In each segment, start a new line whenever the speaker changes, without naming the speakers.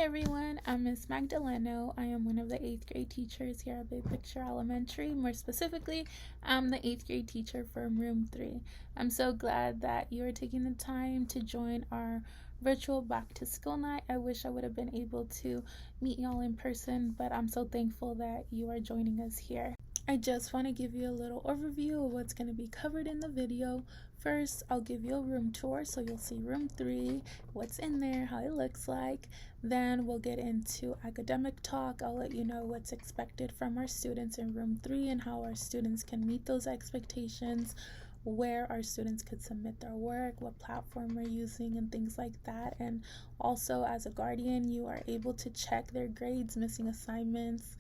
everyone, I'm Miss Magdaleno. I am one of the 8th grade teachers here at Big Picture Elementary. More specifically, I'm the 8th grade teacher from Room 3. I'm so glad that you are taking the time to join our virtual back to school night. I wish I would have been able to meet y'all in person, but I'm so thankful that you are joining us here. I just want to give you a little overview of what's going to be covered in the video. First, I'll give you a room tour, so you'll see room 3, what's in there, how it looks like. Then we'll get into academic talk. I'll let you know what's expected from our students in room 3 and how our students can meet those expectations, where our students could submit their work, what platform we're using, and things like that. And also, as a guardian, you are able to check their grades, missing assignments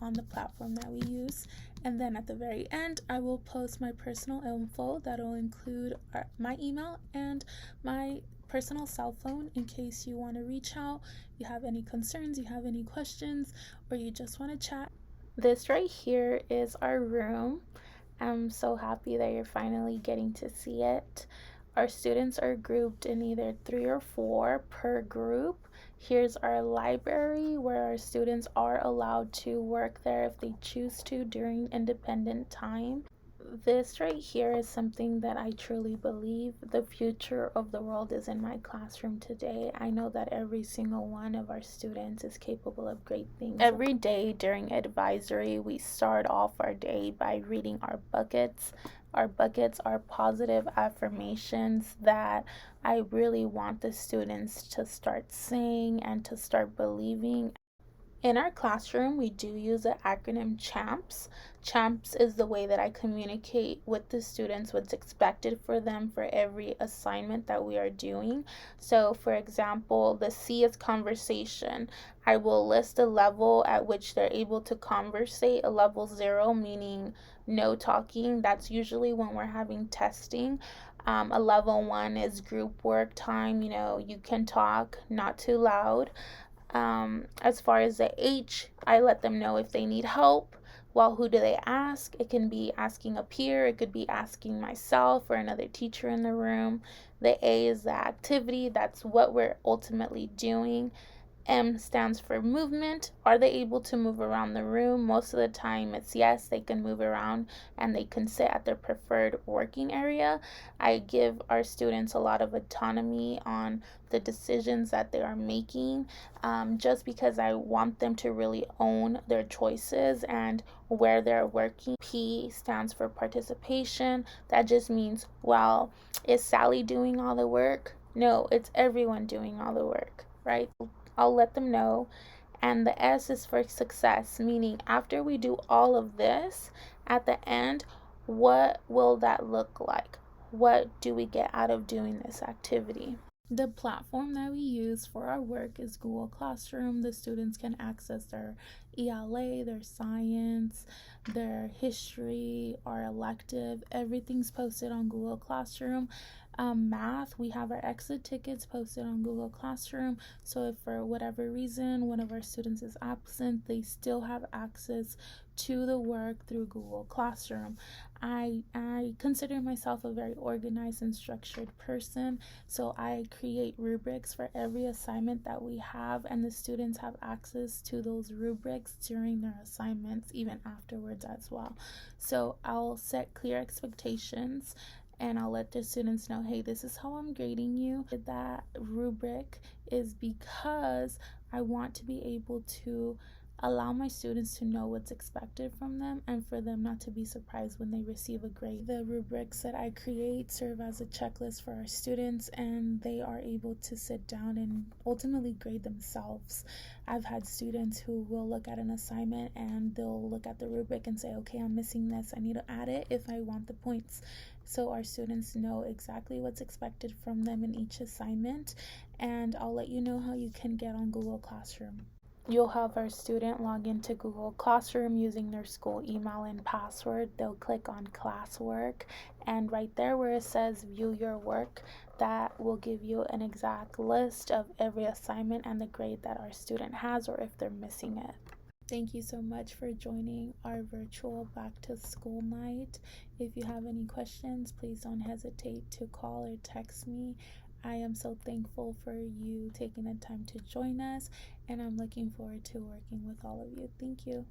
on the platform that we use. And then at the very end, I will post my personal info that will include my email and my personal cell phone in case you want to reach out, you have any concerns, you have any questions, or you just want to chat. This right here is our room. I'm so happy that you're finally getting to see it. Our students are grouped in either 3 or 4 per group. Here's our library where our students are allowed to work there if they choose to during independent time. This right here is something that I truly believe. The future of the world is in my classroom today. I know that every single one of our students is capable of great things. Every day during advisory, we start off our day by reading our buckets. Our buckets are positive affirmations that I really want the students to start saying and to start believing. In our classroom, we do use the acronym CHAMPS. CHAMPS is the way that I communicate with the students what's expected for them for every assignment that we are doing. So, for example, the C is conversation. I will list the level at which they're able to conversate. A level 0 meaning no talking. That's usually when we're having testing. A level 1 is group work time. You can talk, not too loud. As far as the H, I let them know if they need help. Well, who do they ask? It can be asking a peer, it could be asking myself or another teacher in the room. The A is the activity, that's what we're ultimately doing. M stands for movement. Are they able to move around the room? Most of the time it's yes, they can move around and they can sit at their preferred working area. I give our students a lot of autonomy on the decisions that they are making, just because I want them to really own their choices and where they're working. P stands for participation. That just means, well, is Sally doing all the work? No, it's everyone doing all the work, right? I'll let them know. And the S is for success, meaning after we do all of this, at the end, what will that look like? What do we get out of doing this activity? The platform that we use for our work is Google Classroom. The students can access their ELA, their science, their history, our elective. Everything's posted on Google Classroom. Math, we have our exit tickets posted on Google Classroom, so if for whatever reason one of our students is absent, they still have access to the work through Google Classroom. I consider myself a very organized and structured person, so I create rubrics for every assignment that we have, and the students have access to those rubrics during their assignments, even afterwards as well. So I'll set clear expectations and I'll let the students know, hey, this is how I'm grading you. That rubric is because I want to be able to allow my students to know what's expected from them and for them not to be surprised when they receive a grade. The rubrics that I create serve as a checklist for our students, and they are able to sit down and ultimately grade themselves. I've had students who will look at an assignment and they'll look at the rubric and say, okay, I'm missing this, I need to add it if I want the points. So our students know exactly what's expected from them in each assignment, and I'll let you know how you can get on Google Classroom. You'll have our student log into Google Classroom using their school email and password. They'll click on classwork, and right there where it says view your work, that will give you an exact list of every assignment and the grade that our student has or if they're missing it. Thank you so much for joining our virtual back to school night. If you have any questions, please don't hesitate to call or text me. I am so thankful for you taking the time to join us, and I'm looking forward to working with all of you. Thank you.